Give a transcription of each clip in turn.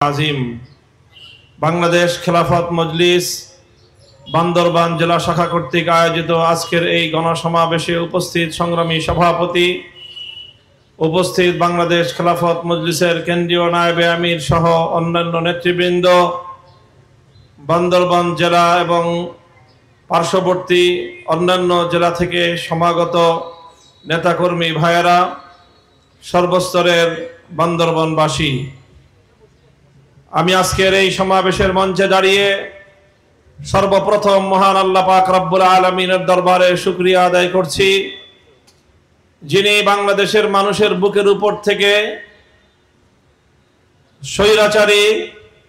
আজিম বাংলাদেশ খেলাফত মজলিস বান্দরবান জেলা শাখা কর্তৃক আয়োজিত আজকের এই গণসমাবেশে উপস্থিত সংগ্রামী সভাপতি, উপস্থিত বাংলাদেশ খেলাফত মজলিসের কেন্দ্রীয় নায়েবে আমির সহ অন্যান্য নেতৃবৃন্দ, বান্দরবান জেলা এবং পার্শ্ববর্তী অন্যান্য জেলা থেকে সমাগত নেতাকর্মী ভাইয়েরা, সর্বস্তরের বান্দরবানবাসী, আমি আজকের এই সমাবেশের মঞ্চে দাঁড়িয়ে সর্বপ্রথম মহান আল্লাহ পাক রব্বুল আলামিনের দরবারে শুকরিয়া আদায় করছি, যিনি বাংলাদেশের মানুষের বুকের উপর থেকে স্বৈরাচারী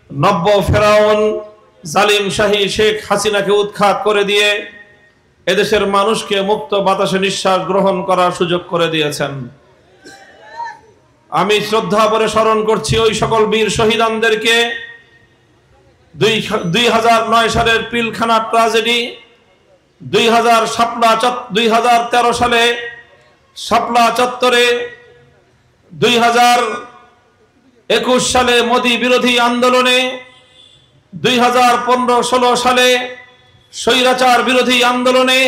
নব্য ফেরাউন জালিম শাহী শেখ হাসিনাকে উৎখাত করে দিয়ে এদেশের মানুষকে মুক্ত বাতাসে নিঃশ্বাস গ্রহণ করার সুযোগ করে দিয়েছেন। আমি শ্রদ্ধা ভরে স্মরণ করছি ওই সকল বীর শহীদানদেরকে। 2009 সালের পিলখানা ট্রাজেডি, 2013 সালে শাপলা চত্বরে, 2021 সালে মোদী বিরোধী আন্দোলনে, 2015-16 সালে স্বৈরাচার বিরোধী আন্দোলনে,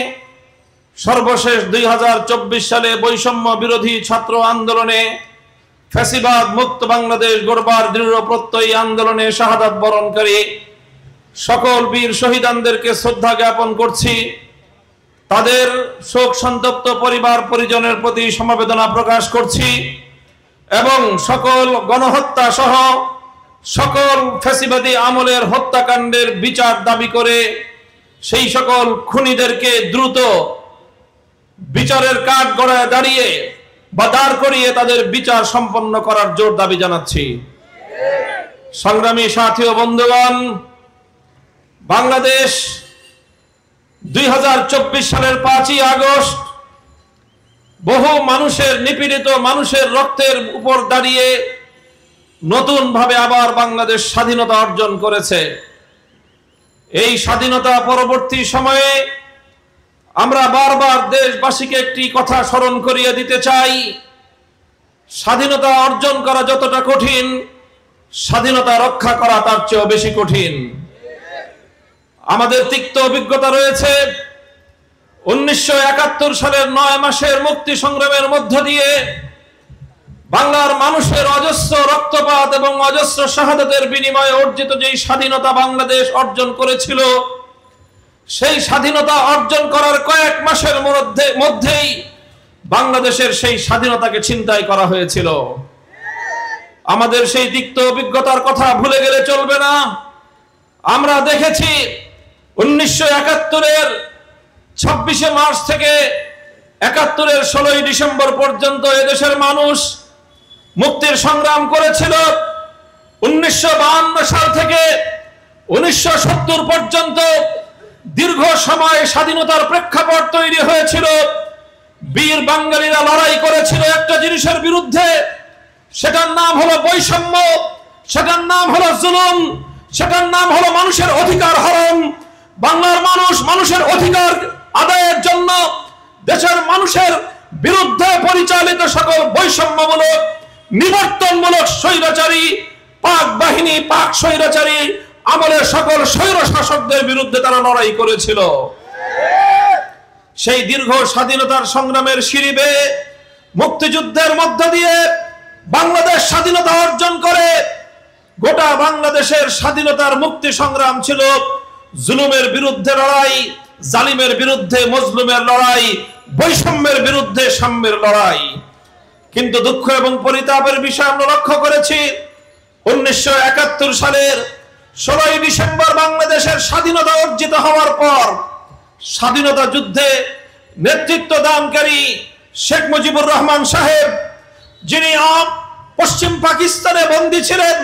সর্বশেষ 2024 সালে বৈষম্য বিরোধী ছাত্র আন্দোলনে, ফ্যাসিবাদ মুক্ত বাংলাদেশ গড়বার দৃঢ় প্রত্যয়ী আন্দোলনে শাহাদাত বরণকারী সকল বীর শহীদানদেরকে শ্রদ্ধা জ্ঞাপন করছি। তাদের শোক সন্তপ্ত পরিবার পরিজনের প্রতি সমবেদনা প্রকাশ করছি এবং সকল গণহত্যা সহ সকল ফ্যাসিবাদী আমলের হত্যাকাণ্ডের বিচার দাবি করে সেই সকল খুনিদেরকে দ্রুত বিচারের কাঠগড়ায় দাঁড়িয়ে বা দাঁড় করিয়ে তাদের বিচার সম্পন্ন করার জোর দাবি জানাচ্ছি। সংগ্রামী সাথী ও বন্ধুগণ, বাংলাদেশ 2024 সালের 5ই আগস্ট বহু মানুষের নিপীড়িত মানুষের রক্তের উপর দাঁড়িয়ে নতুন ভাবে আবার বাংলাদেশ স্বাধীনতা অর্জন করেছে। এই স্বাধীনতা পরবর্তী সময়ে আমরা বারবার দেশবাসীকে একটি কথা স্মরণ করিয়ে দিতে চাই, স্বাধীনতা অর্জন করা যতটা কঠিন, স্বাধীনতা রক্ষা করা তার চেয়েও বেশি কঠিন। আমাদের তিক্ত অভিজ্ঞতা রয়েছে। 1971 সালের 9 মাসের মুক্তি সংগ্রামের মধ্য দিয়ে বাংলার মানুষের অজস্র রক্তপাত এবং অজস্র শাহাদাতের বিনিময়ে অর্জিত যেই স্বাধীনতা বাংলাদেশ অর্জন করেছিল, সেই স্বাধীনতা অর্জন করার কয়েক মাসের মধ্যেই বাংলাদেশের সেই স্বাধীনতাকে ছিনতাই করা হয়েছিল। আমাদের সেই তিক্ত অভিজ্ঞতার কথা ভুলে গেলে চলবে না। আমরা দেখেছি 1971-এর 26শে মার্চ থেকে 71-এর 16ই ডিসেম্বর পর্যন্ত এদেশের মানুষ মুক্তির সংগ্রাম করেছিল। 1952 সাল থেকে 1970 পর্যন্ত দীর্ঘ সময় স্বাধীনতার প্রেক্ষাপট তৈরি হয়েছিল। বীর বাঙালিরা লড়াই করেছিল একটা জিনিসের বিরুদ্ধে, সেটার নাম হলো বৈষম্য, সেটার নাম হলো জুলুম, সেটার নাম হলো মানুষের অধিকার হরণ। বাংলার মানুষ মানুষের অধিকার আদায়ের জন্য দেশের মানুষের বিরুদ্ধে পরিচালিত সকল বৈষম্যমূলক নিবর্তনমূলক স্বৈরাচারী পাক বাহিনী, পাক স্বৈরাচারী আমলের সকল স্বৈর শাসকদের বিরুদ্ধে তারা লড়াই করেছিল। সেই দীর্ঘ স্বাধীনতার সংগ্রামের সিঁড়ি বেয়ে মুক্তিযুদ্ধের মধ্য দিয়ে বাংলাদেশ স্বাধীনতা অর্জন করে। গোটা বাংলাদেশের স্বাধীনতার মুক্তি সংগ্রাম ছিল জুলুমের বিরুদ্ধে লড়াই, জালিমের বিরুদ্ধে মজলুমের লড়াই, বৈষম্যের বিরুদ্ধে সাম্যের লড়াই। কিন্তু দুঃখ এবং পরিতাপের বিষয় আমরা লক্ষ্য করেছি, 1971 সালের 16ই ডিসেম্বর বাংলাদেশের স্বাধীনতা অর্জিত হওয়ার পর স্বাধীনতা যুদ্ধে নেতৃত্ব দানকারী শেখ মুজিবুর রহমান সাহেব, যিনি পশ্চিম পাকিস্তানে বন্দী ছিলেন,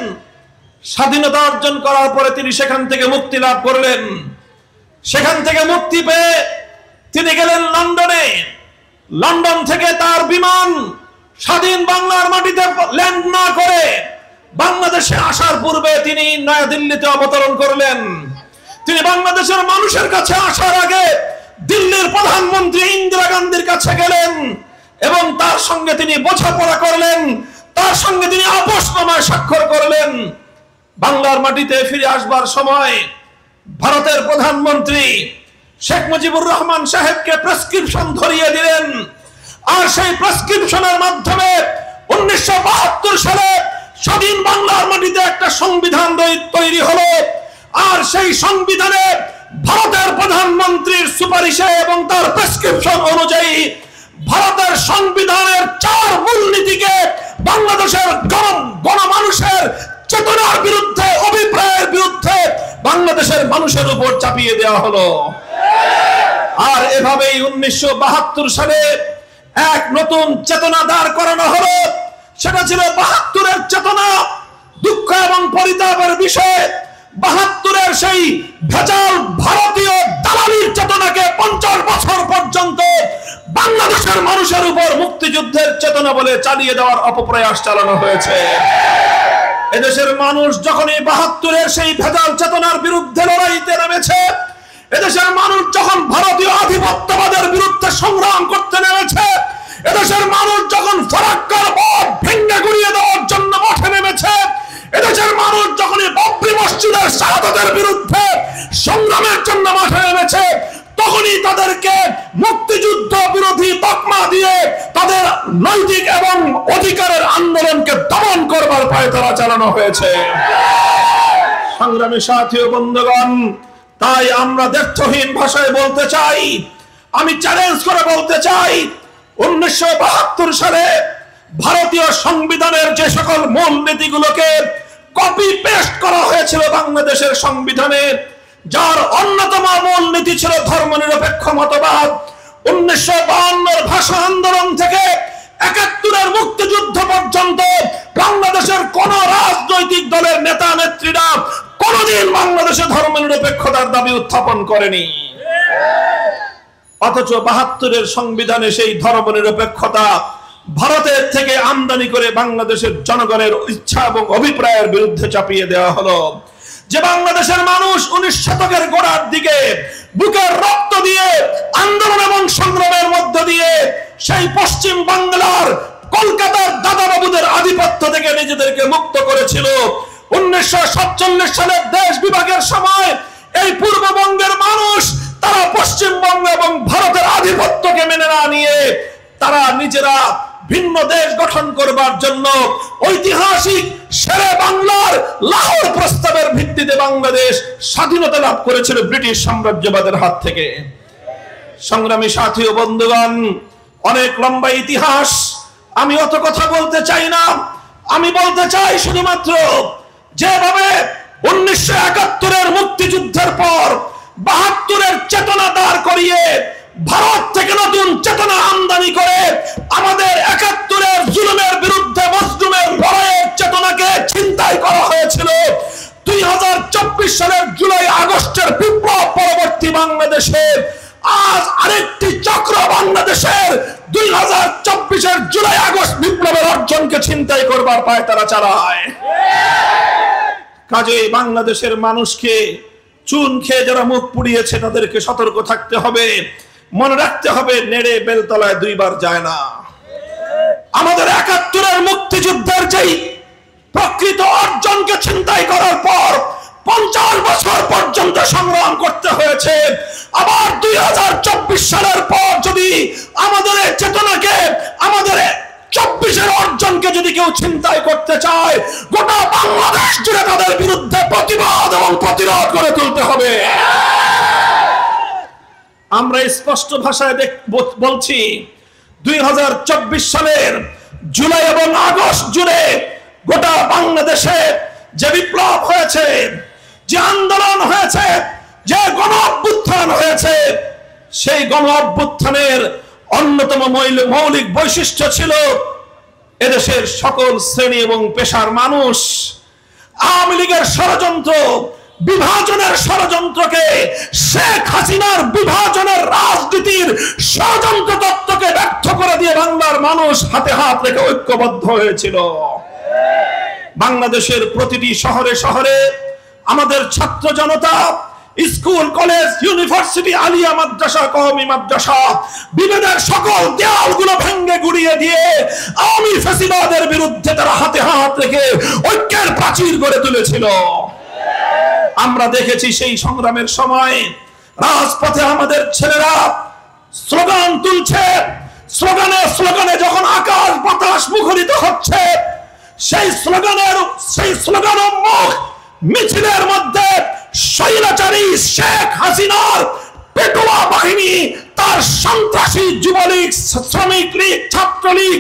স্বাধীনতা অর্জন করার পরে তিনি সেখান থেকে মুক্তি লাভ করলেন। সেখান থেকে মুক্তি পেয়ে তিনি গেলেন লন্ডনে। লন্ডন থেকে তার বিমান স্বাধীন বাংলার মাটিতে ল্যান্ড না করে বাংলাদেশে আসার পূর্বে তিনি নয়াদিল্লিতে অবতরণ করলেন। তিনি বাংলাদেশের মানুষের কাছে আসার আগে দিল্লির প্রধানমন্ত্রী ইন্দিরা গান্ধীর কাছে গেলেন এবং তার সঙ্গে তিনি বোঝাপড়া করলেন, তার সঙ্গে তিনি আপোষনামায় স্বাক্ষর করলেন বাংলার মাটিতে ফিরে আসবার সময় ভারতের প্রধানমন্ত্রী শেখ মুজিবুর রহমান সাহেবকে প্রেসক্রিপশন ধরিয়ে দিলেন। আর সেই প্রেসক্রিপশনের মাধ্যমে 1972 সালে স্বাধীন বাংলার মাটিতে একটা সংবিধান তৈরি হলো। আর সেই সংবিধানে ভারতের প্রধানমন্ত্রীর সুপারিশে এবং তার প্রেসক্রিপশন অনুযায়ী ভারতের সংবিধানের 4 মূলনীতিকে বাংলাদেশের গণমানুষের চেতনার বিরুদ্ধে, অভিপ্রায়ের বিরুদ্ধে বাংলাদেশের মানুষের উপর চাপিয়ে দেওয়া হলো। আর এভাবেই 1972 সালে এক নতুন চেতনা দাঁড় করানো হলো। সেটা ছিল 72-এর চেতনা। দুঃখ এবং পরিতাপের বিষয়, 72-এর সেই ভেজাল ভারতীয় দালালির চেতনাকে 50 বছর পর্যন্ত বাংলাদেশের মানুষের উপর মুক্তিযুদ্ধের চেতনা বলে চালিয়ে দেওয়ার অপপ্রয়াস চালানো হয়েছে। এদেশের মানুষ যখনই 72-এর সেই ভেজাল চেতনার বিরুদ্ধে লড়াইতে নেমেছে, এদেশের মানুষ যখন ভারতীয় আধিপত্যবাদের বিরুদ্ধে সংগ্রাম করতে নেমেছে, এদেশের মানুষ যখন ফারাক্কার বাঁধ ভেঙে গুড়িয়ে দেওয়ার জন্য মাঠে নেমেছে, এদেশের মানুষ যখনই বাবরি মসজিদের শাহাদাতের বিরুদ্ধে সংগ্রামের জন্য মাঠে নেমেছে, তখনই তাদেরকে মুক্তিযুদ্ধ বিরোধী তকমা দিয়ে তাদের নৈতিক এবং অধিকারের আন্দোলনকে দমন করবার পায়তারা চালানো হয়েছে। সংগ্রামী সাথী ও বন্ধুগণ, তাই আমরা দ্ব্যর্থহীন ভাষায় বলতে চাই, আমি চ্যালেঞ্জ করে বলতে চাই, 1972 সালে ভারতীয় সংবিধানের যে সকল মূল নীতিগুলোকে কপি পেস্ট করা হয়েছিল বাংলাদেশের সংবিধানে, যার অন্যতম মূল নীতি ছিল ধর্মনিরপেক্ষ মতবাদ, 1952-এর ভাষা আন্দোলন থেকে 71-এর মুক্তিযুদ্ধ পর্যন্ত বাংলাদেশের কোন রাজনৈতিক দলের নেতা নেত্রীরা কোনদিন বাংলাদেশে ধর্মনিরপেক্ষতার দাবি উত্থাপন করেনি। অথচ 72-এর সংবিধানে সেই ধর্মনিরপেক্ষতা ভারতের থেকে আমদানি করে বাংলাদেশের জনগণের ইচ্ছা এবং অভিপ্রায়ের বিরুদ্ধে চাপিয়ে দেওয়া হলো। যে বাংলাদেশের মানুষ 19 শতকের গোড়ার দিকে বুকের রক্ত দিয়ে আন্দোলন এবং সংগ্রামের মধ্য দিয়ে সেই পশ্চিম বাংলার কলকাতার দাদাবাবুদের আধিপত্য থেকে নিজেদেরকে মুক্ত করেছিল, 1947 সালের দেশ বিভাগের সময় এই পূর্ববঙ্গের মানুষ তারা পশ্চিমবঙ্গ এবং ভারতের আধিপত্যকে মেনে না নিয়ে তারা নিজেরা ভিন্ন দেশ গঠন করবার জন্য ঐতিহাসিক শেরে বাংলার লাহোর প্রস্তাবের ভিত্তিতে বাংলাদেশ স্বাধীনতা লাভ করেছিল ব্রিটিশ সাম্রাজ্যবাদের হাত থেকে। সংগ্রামী সাথী ও বন্ধুগণ, অনেক লম্বা ইতিহাস, আমি অত কথা বলতে চাই না। আমি বলতে চাই শুধুমাত্র যেভাবে 1971-এর মুক্তিযুদ্ধের পর 72-এর চেতনা দাঁড় করিয়ে ভারত থেকে নতুন চেতনা আমদানি করে আমাদের 71-এর জুলুমের বিরুদ্ধে মজলুমের লড়াইয়ের চেতনাকে ছিনতাই করা হয়েছিল, 2024 সালের জুলাই আগস্টের বিপ্লব পরবর্তী বাংলাদেশে আজ আরেকটি চক্র বাংলাদেশের 2024-এর জুলাই আগস্ট বিপ্লবের অর্জনকে ছিনতাই করবার পায়তারা চালায়। কাজেই বাংলাদেশের মানুষকে চুন খেয়ে যারা মুখ পুড়িয়েছে তাদেরকে সতর্ক থাকতে হবে, মনে রাখতে হবে নেড়ে বেলতলায় 2 বার যায় না। আমাদের 71-এর মুক্তিযুদ্ধের যেই প্রকৃত অর্জনকে ছিনতাই করার পর 50 বছর পর্যন্ত সংগ্রাম করতে হয়েছে, আবার 2024 সালের পর যদি আমাদের চেতনাকে, আমাদের 24-এর অর্জনকে যদি কেউ ছিনতাই করতে চায়, গোটা বাংলাদেশ জুড়ে তাদের বিরুদ্ধে প্রতিবাদ এবং প্রতিরোধ করে তুলতে হবে। আমরা স্পষ্ট ভাষায় বলছি, 2024 সালের জুলাই এবং আগস্ট জুড়ে গোটা বাংলাদেশে যে বিপ্লব হয়েছে, যে আন্দোলন হয়েছে, যে গণ অভ্যুত্থান হয়েছে, সেই গণ অভ্যুত্থানের অন্যতম মৌলিক বৈশিষ্ট্য ছিল এদেশের সকল শ্রেণী এবং পেশার মানুষ আওয়ামী লীগের ষড়যন্ত্র, বিভাজনের ষড়যন্ত্রকে, শেখ হাসিনার বিভাজনের রাজনীতির ষড়যন্ত্র তত্ত্বকে ব্যর্থ করে দিয়ে বাংলার মানুষ হাতে হাত রেখে ঐক্যবদ্ধ হয়েছিল। বাংলাদেশের প্রতিটি শহরে শহরে আমাদের ছাত্র জনতা, স্কুল, কলেজ, ইউনিভার্সিটি, আলিয়া মাদ্রাসা, কওমি মাদ্রাসা, বিভেদের সকল দেয়ালগুলো ভেঙে গুড়িয়ে দিয়ে আওয়ামী ফ্যাসিবাদের বিরুদ্ধে তারা হাতে হাত রেখে ঐক্যের প্রাচীর গড়ে তুলেছিল। আমরা দেখেছি সেই সংগ্রামের সময় রাজপথে আমাদের ছেলেরা স্লোগান তুলছে, স্লোগানে স্লোগানে যখন আকাশ বাতাস মুখরিত হচ্ছে, সেই স্লোগান মুখ মিছিলের মধ্যে স্বৈরাচারী শেখ হাসিনার পেটোয়া বাহিনী, তার সন্ত্রাসী যুবলীগ, শ্রমিক লীগ, ছাত্রলীগ,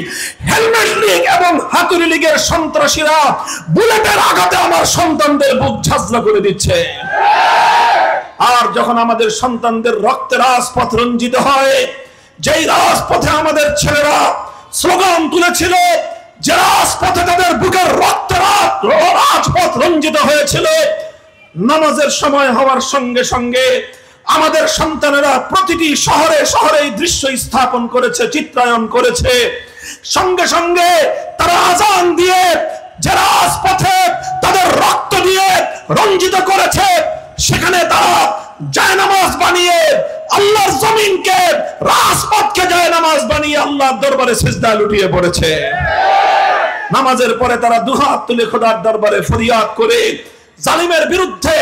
হেলমেট লীগ এবং হাতুড়ি লীগের সন্ত্রাসীরা বুলেটের আঘাতে আমার সন্তানদের বুক ঝাঁঝরা করে দিচ্ছে। আর যখন আমাদের সন্তানদের রক্তে রাজপথ রঞ্জিত হয়, যেই রাজপথে আমাদের ছেলেরা স্লোগান তুলেছিল, যে রাজপথে তাদের বুকের রক্তে রাজপথ রঞ্জিত হয়েছিল, নামাজের সময় হওয়ার সঙ্গে সঙ্গে আমাদের সন্তানেরা প্রতিটি শহরে শহরে দৃশ্য স্থাপন করেছে, চিত্রায়ন করেছে। সঙ্গে সঙ্গে তারা আজান দিয়ে যে রাজপথে তাদের রক্ত দিয়ে রঞ্জিত করেছে, সেখানে তারা জায়নামাজ বানিয়ে আল্লাহর জমিনকে, রাজপথকে জায়নামাজ বানিয়ে আল্লাহর দরবারে সিজদা লুটিয়ে পড়েছে। নামাজের পরে তারা দুহাত তুলে খোদার দরবারে ফরিয়াদ করে জালিমের বিরুদ্ধে,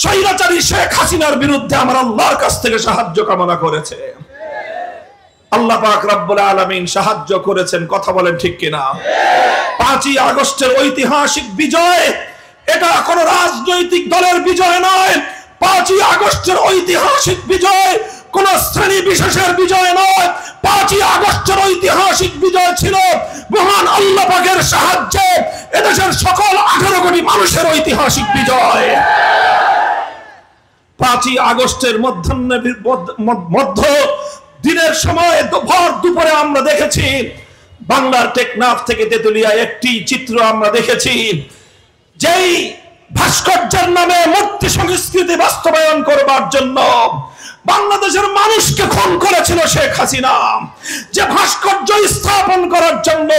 স্বৈরাচারী শেখ হাসিনার বিরুদ্ধে আমার আল্লাহর কাছ থেকে সাহায্য কামনা করেছে। আল্লাহ পাক রব্বুল আলামিন সাহায্য করেছেন, কথা বলেন ঠিক কিনা? 5ই আগস্টের ঐতিহাসিক বিজয়, এটা কোন রাজনৈতিক দলের বিজয় নয়। 5ই আগস্টের ঐতিহাসিক বিজয় কোন শ্রেণী বিশেষের বিজয় নয়। 5ই আগস্টের ঐতিহাসিক বিজয় ছিল মহান আল্লাহ পাকের সাহায্যে এদেশের সকল 18 কোটি মানুষের ঐতিহাসিক বিজয়। 5ই আগস্টের মধ্য দিনের সময় ভর দুপুরে আমরা দেখেছি বাংলার টেকনাফ থেকে তেতুলিয়া একটি চিত্র আমরা দেখেছি, যেই ভাস্কর্যের নামে মূর্তি সংস্কৃতি বাস্তবায়ন করবার জন্য বাংলাদেশের মানুষকে খুন করেছিল শেখ হাসিনা, যে ভাস্কর্য স্থাপন করার জন্য